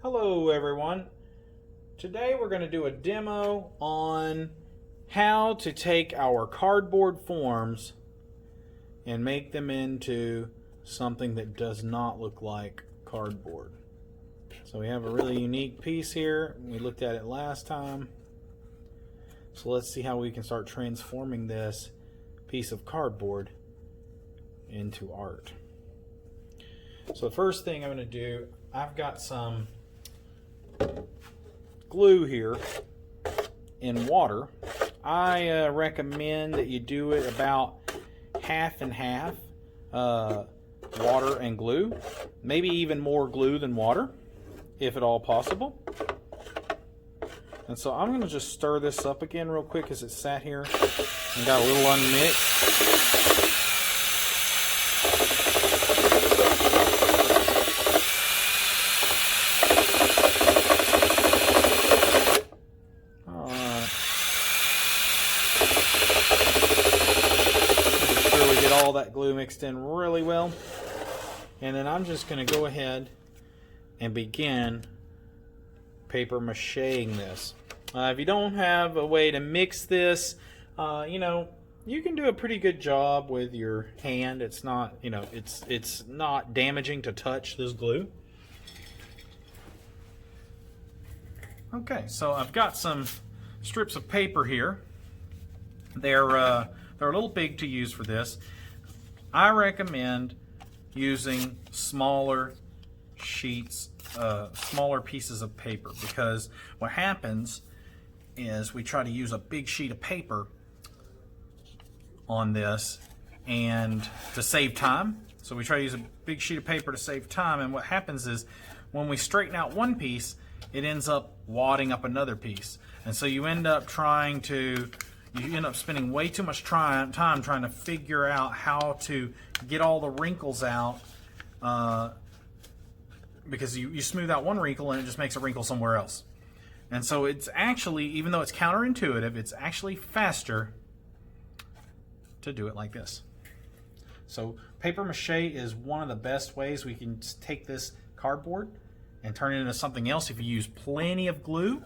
Hello everyone. Today we're going to do a demo on how to take our cardboard forms and make them into something that does not look like cardboard. So we have a really unique piece here. We looked at it last time. So let's see how we can start transforming this piece of cardboard into art. So the first thing I'm going to do, I've got some glue here in water. I recommend that you do it about half and half, water and glue, maybe even more glue than water if at all possible. And so I'm going to just stir this up again real quick as it sat here and got a little unmixed. All that glue mixed in really well, and then I'm just going to go ahead and begin paper macheing this. If you don't have a way to mix this, you can do a pretty good job with your hand. It's not, it's not damaging to touch this glue. Okay, so I've got some strips of paper here. They're a little big to use for this. I recommend using smaller sheets, smaller pieces of paper, because what happens is we try to use a big sheet of paper on this and to save time. So we try to use a big sheet of paper to save time, and what happens is when we straighten out one piece, it ends up wadding up another piece. And so you end up spending way too much time trying to figure out how to get all the wrinkles out, because you smooth out one wrinkle and it just makes a wrinkle somewhere else. And so it's actually, even though it's counterintuitive, it's actually faster to do it like this. So paper mache is one of the best ways we can take this cardboard and turn it into something else. If you use plenty of glue,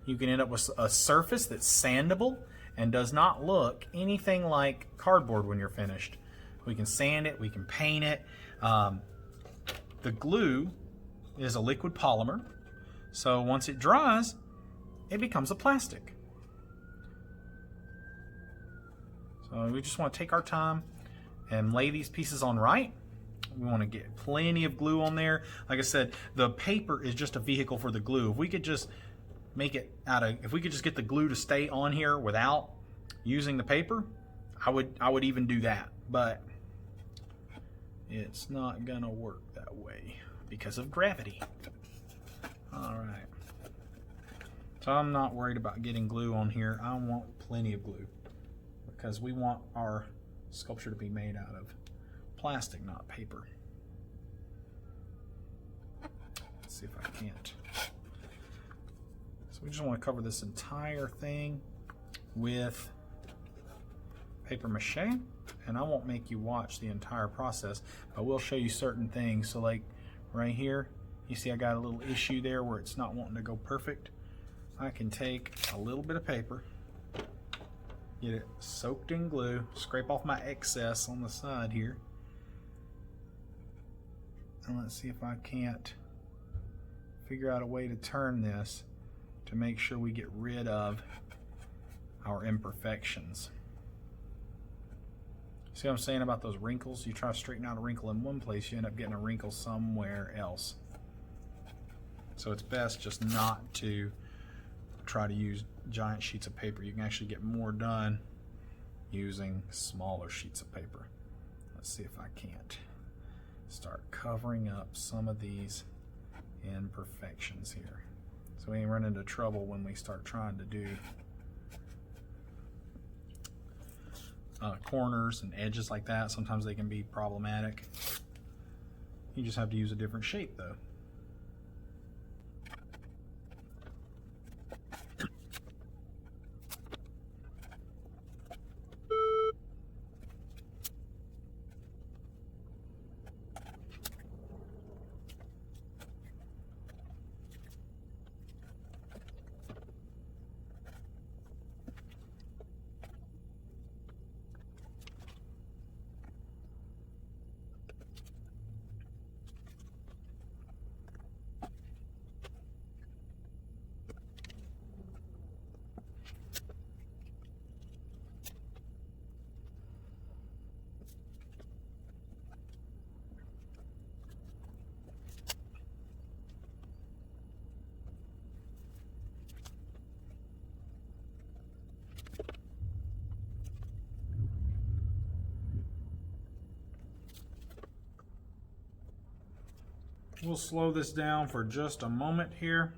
you can end up with a surface that's sandable and does not look anything like cardboard when you're finished. We can sand it, we can paint it. The glue is a liquid polymer, so once it dries, it becomes a plastic. So we just want to take our time and lay these pieces on right. We want to get plenty of glue on there. Like I said, the paper is just a vehicle for the glue. If we could just if we could just get the glue to stay on here without using the paper, I would even do that, but it's not gonna work that way because of gravity. All right, so I'm not worried about getting glue on here. I want plenty of glue because we want our sculpture to be made out of plastic, not paper. Let's see if I can't. We just want to cover this entire thing with paper mache, and I won't make you watch the entire process. I will show you certain things. So like right here, you see I got a little issue there where it's not wanting to go perfect. I can take a little bit of paper, get it soaked in glue, scrape off my excess on the side here, and let's see if I can't figure out a way to turn this to make sure we get rid of our imperfections. See what I'm saying about those wrinkles? You try to straighten out a wrinkle in one place, you end up getting a wrinkle somewhere else. So it's best just not to try to use giant sheets of paper. You can actually get more done using smaller sheets of paper. Let's see if I can't start covering up some of these imperfections here, so we ain't run into trouble when we start trying to do corners and edges like that. Sometimes they can be problematic. You just have to use a different shape though. We'll slow this down for just a moment here.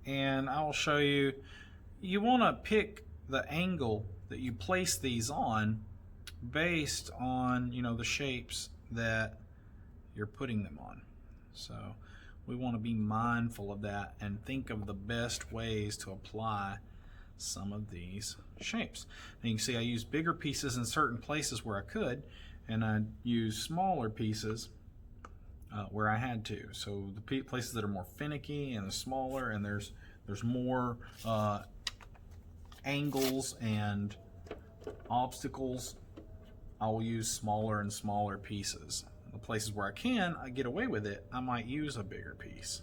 And I will show you, you want to pick the angle that you place these on based on, you know, the shapes that you're putting them on. So we want to be mindful of that and think of the best ways to apply some of these shapes. And you can see I use bigger pieces in certain places where I could, and I use smaller pieces where I had to. So the places that are more finicky and the smaller, and there's more angles and obstacles, I will use smaller and smaller pieces. The places where I get away with it, I might use a bigger piece.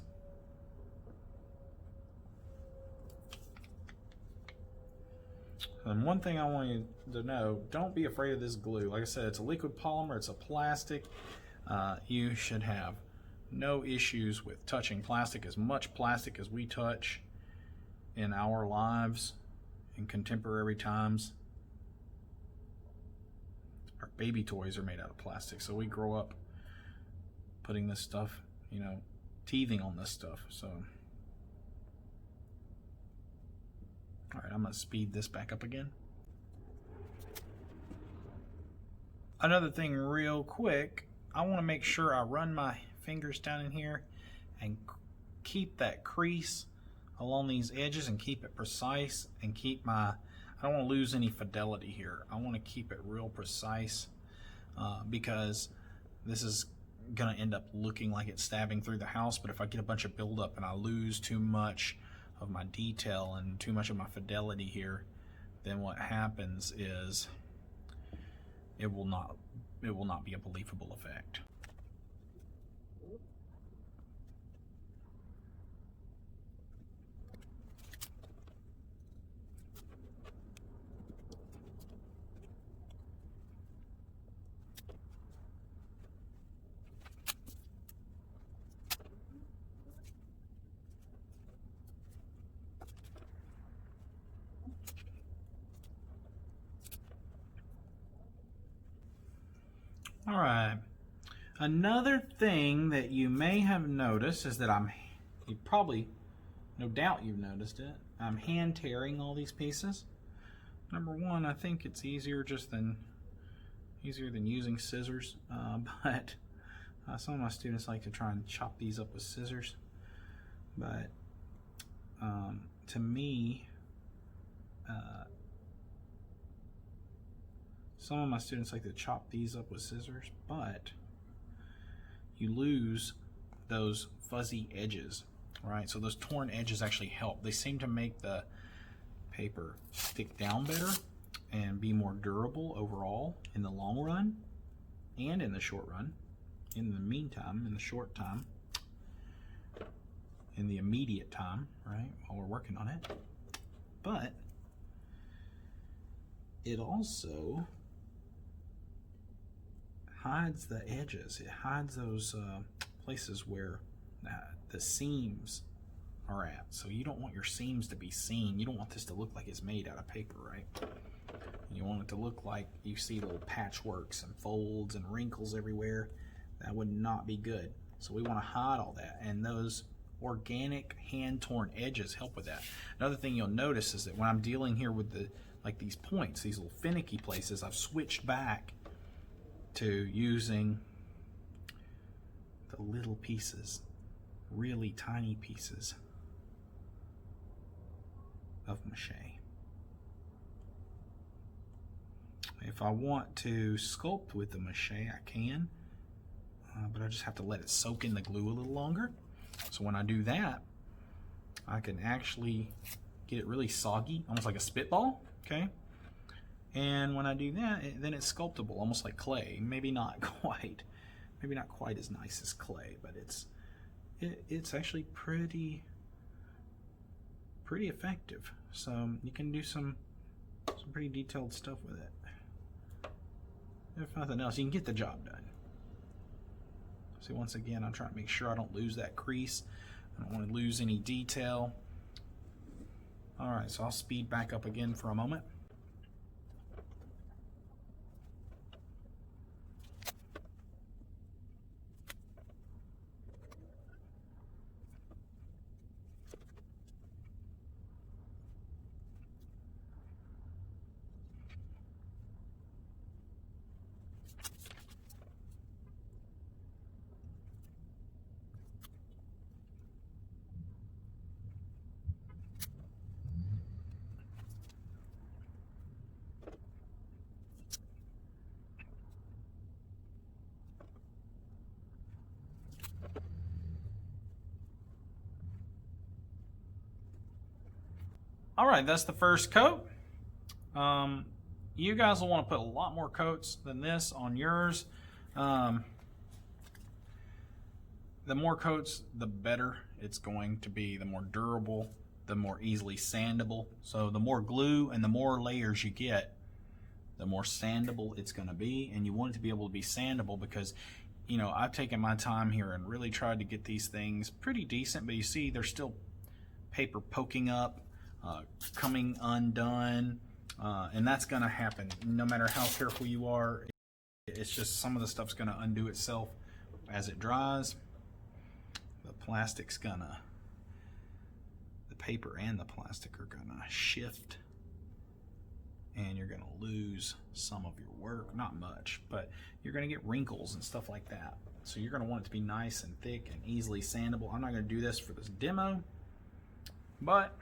And one thing I want you to know, don't be afraid of this glue. Like I said, it's a liquid polymer, it's a plastic. You should have no issues with touching plastic. As much plastic as we touch in our lives in contemporary times. Our baby toys are made out of plastic, so we grow up putting this stuff, you know, teething on this stuff. So, all right, I'm going to speed this back up again. Another thing real quick, I want to make sure I run my fingers down in here and keep that crease along these edges and keep it precise and keep my, I don't want to lose any fidelity here. I want to keep it real precise because this is going to end up looking like it's stabbing through the house. But if I get a bunch of buildup and I lose too much of my detail and too much of my fidelity here, then what happens is it will not be a believable effect. All right, another thing that you may have noticed is that no doubt you've noticed it, I'm hand tearing all these pieces. Number one, I think it's easier than using scissors, but some of my students like to try and chop these up with scissors. But to me, some of my students like to chop these up with scissors, but you lose those fuzzy edges, right? So those torn edges actually help. They seem to make the paper stick down better and be more durable overall in the long run and in the short run. In the meantime, in the short time, in the immediate time, right, while we're working on it. But it also hides the edges. It hides those places where the seams are at. So you don't want your seams to be seen. You don't want this to look like it's made out of paper, right? You want it to look like you see little patchworks and folds and wrinkles everywhere. That would not be good. So we want to hide all that, and those organic hand-torn edges help with that. Another thing you'll notice is that when I'm dealing here with these points, these little finicky places, I've switched back to using the little pieces, really tiny pieces of Mache. If I want to sculpt with the Mache, I can, but I just have to let it soak in the glue a little longer. So when I do that, I can actually get it really soggy, almost like a spitball, okay? And when I do that, then it's sculptable, almost like clay. Maybe not quite as nice as clay, but it's actually pretty effective. So you can do some pretty detailed stuff with it. If nothing else, you can get the job done. See, once again, I'm trying to make sure I don't lose that crease. I don't want to lose any detail. All right, so I'll speed back up again for a moment. All right, that's the first coat. You guys will want to put a lot more coats than this on yours. The more coats, the better it's going to be, the more durable, the more easily sandable. So the more glue and the more layers you get, the more sandable it's going to be. And you want it to be able to be sandable because, you know, I've taken my time here and really tried to get these things pretty decent, but you see there's still paper poking up, coming undone. And that's going to happen no matter how careful you are. It's just some of the stuff's going to undo itself as it dries. The plastic's gonna, the paper and the plastic are gonna shift, and you're gonna lose some of your work. Not much, but you're gonna get wrinkles and stuff like that. So you're gonna want it to be nice and thick and easily sandable. I'm not gonna do this for this demo, but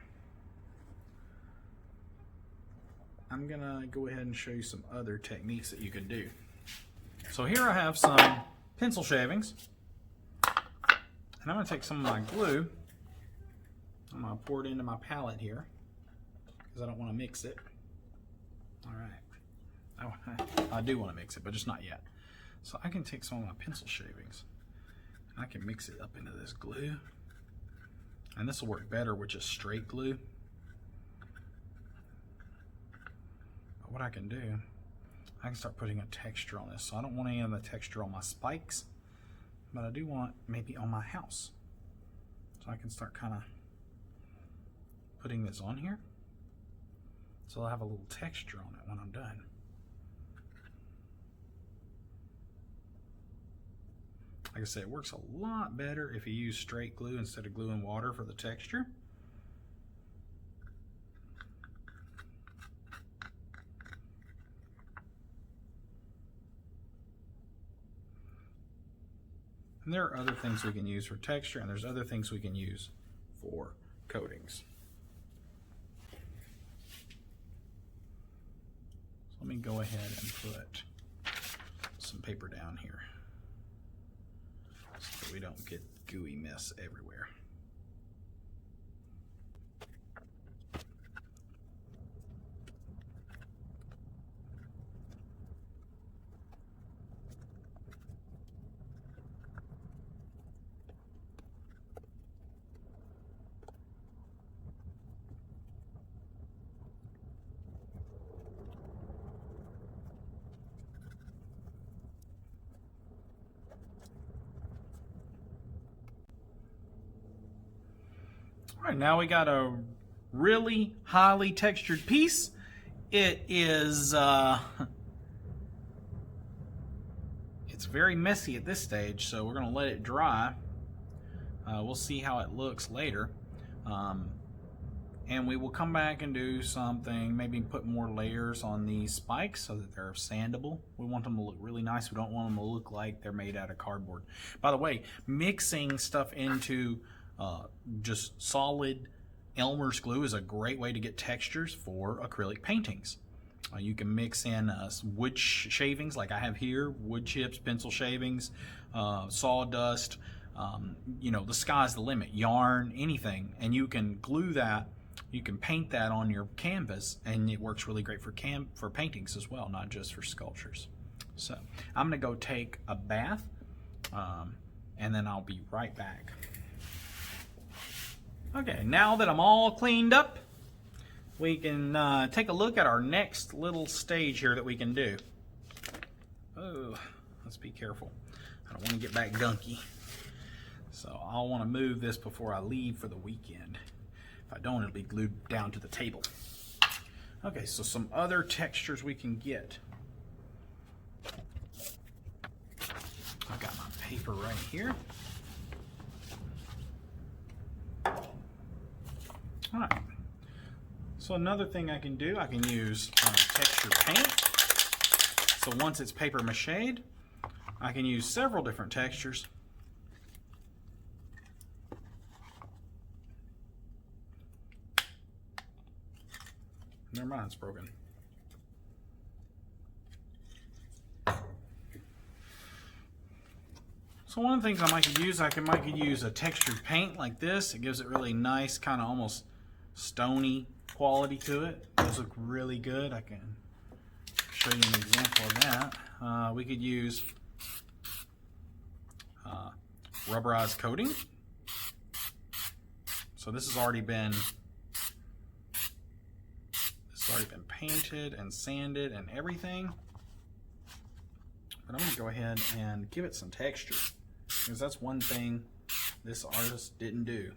I'm gonna go ahead and show you some other techniques that you could do. So here I have some pencil shavings, and I'm gonna take some of my glue. I'm gonna pour it into my palette here because I don't want to mix it. All right, I do want to mix it, but just not yet. So I can take some of my pencil shavings and I can mix it up into this glue, and this will work better with just straight glue. But what I can do, I can start putting a texture on this. So I don't want any of the texture on my spikes, but I do want maybe on my house. So I can start kind of putting this on here. So I'll have a little texture on it when I'm done. Like I said, it works a lot better if you use straight glue instead of glue and water for the texture. And there are other things we can use for texture, and there's other things we can use for coatings. So let me go ahead and put some paper down here so that we don't get gooey mess everywhere. All right, now we got a really highly textured piece. It is, it's very messy at this stage, so we're gonna let it dry. We'll see how it looks later. And we will come back and do something, maybe put more layers on these spikes so that they're sandable. We want them to look really nice. We don't want them to look like they're made out of cardboard. By the way, mixing stuff into just solid Elmer's glue is a great way to get textures for acrylic paintings. You can mix in wood shavings like I have here, wood chips, pencil shavings, sawdust, you know, the sky's the limit, yarn, anything, and you can glue that, you can paint that on your canvas, and it works really great for paintings as well, not just for sculptures. So I'm gonna go take a bath, and then I'll be right back. Okay, now that I'm all cleaned up, we can take a look at our next little stage here that we can do. Oh, let's be careful. I don't want to get back gunky. So I'll want to move this before I leave for the weekend. If I don't, it'll be glued down to the table. Okay, so some other textures we can get. I've got my paper right here. All right. So another thing I can do, I can use texture paint. So once it's paper mached, I can use several different textures. Never mind, it's broken. So one of the things I might use, I might use a textured paint like this. It gives it really nice, kind of almost stony quality to it. Those look really good. I can show you an example of that. We could use rubberized coating. So this has already been painted and sanded and everything. But I'm going to go ahead and give it some texture, because that's one thing this artist didn't do.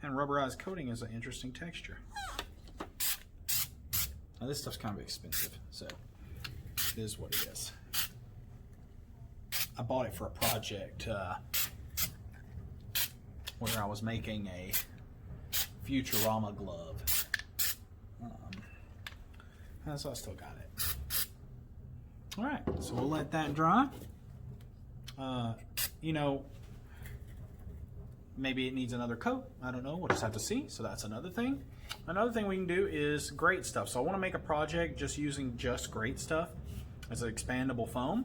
And rubberized coating is an interesting texture. Now this stuff's kind of expensive, so it is what it is. I bought it for a project where I was making a Futurama glove. So I still got it. All right, so we'll let that dry. You know, maybe it needs another coat. I don't know. We'll just have to see. So that's another thing. Another thing we can do is grate stuff. So I want to make a project just using just grate stuff as an expandable foam.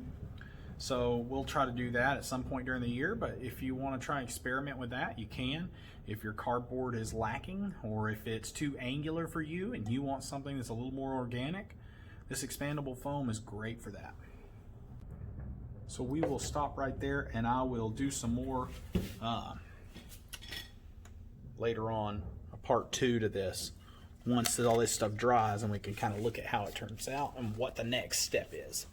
So we'll try to do that at some point during the year. But if you want to try and experiment with that, you can. If your cardboard is lacking, or if it's too angular for you and you want something that's a little more organic, this expandable foam is great for that. So we will stop right there, and I will do some more later on, a part 2 to this, once all this stuff dries, and we can kind of look at how it turns out and what the next step is.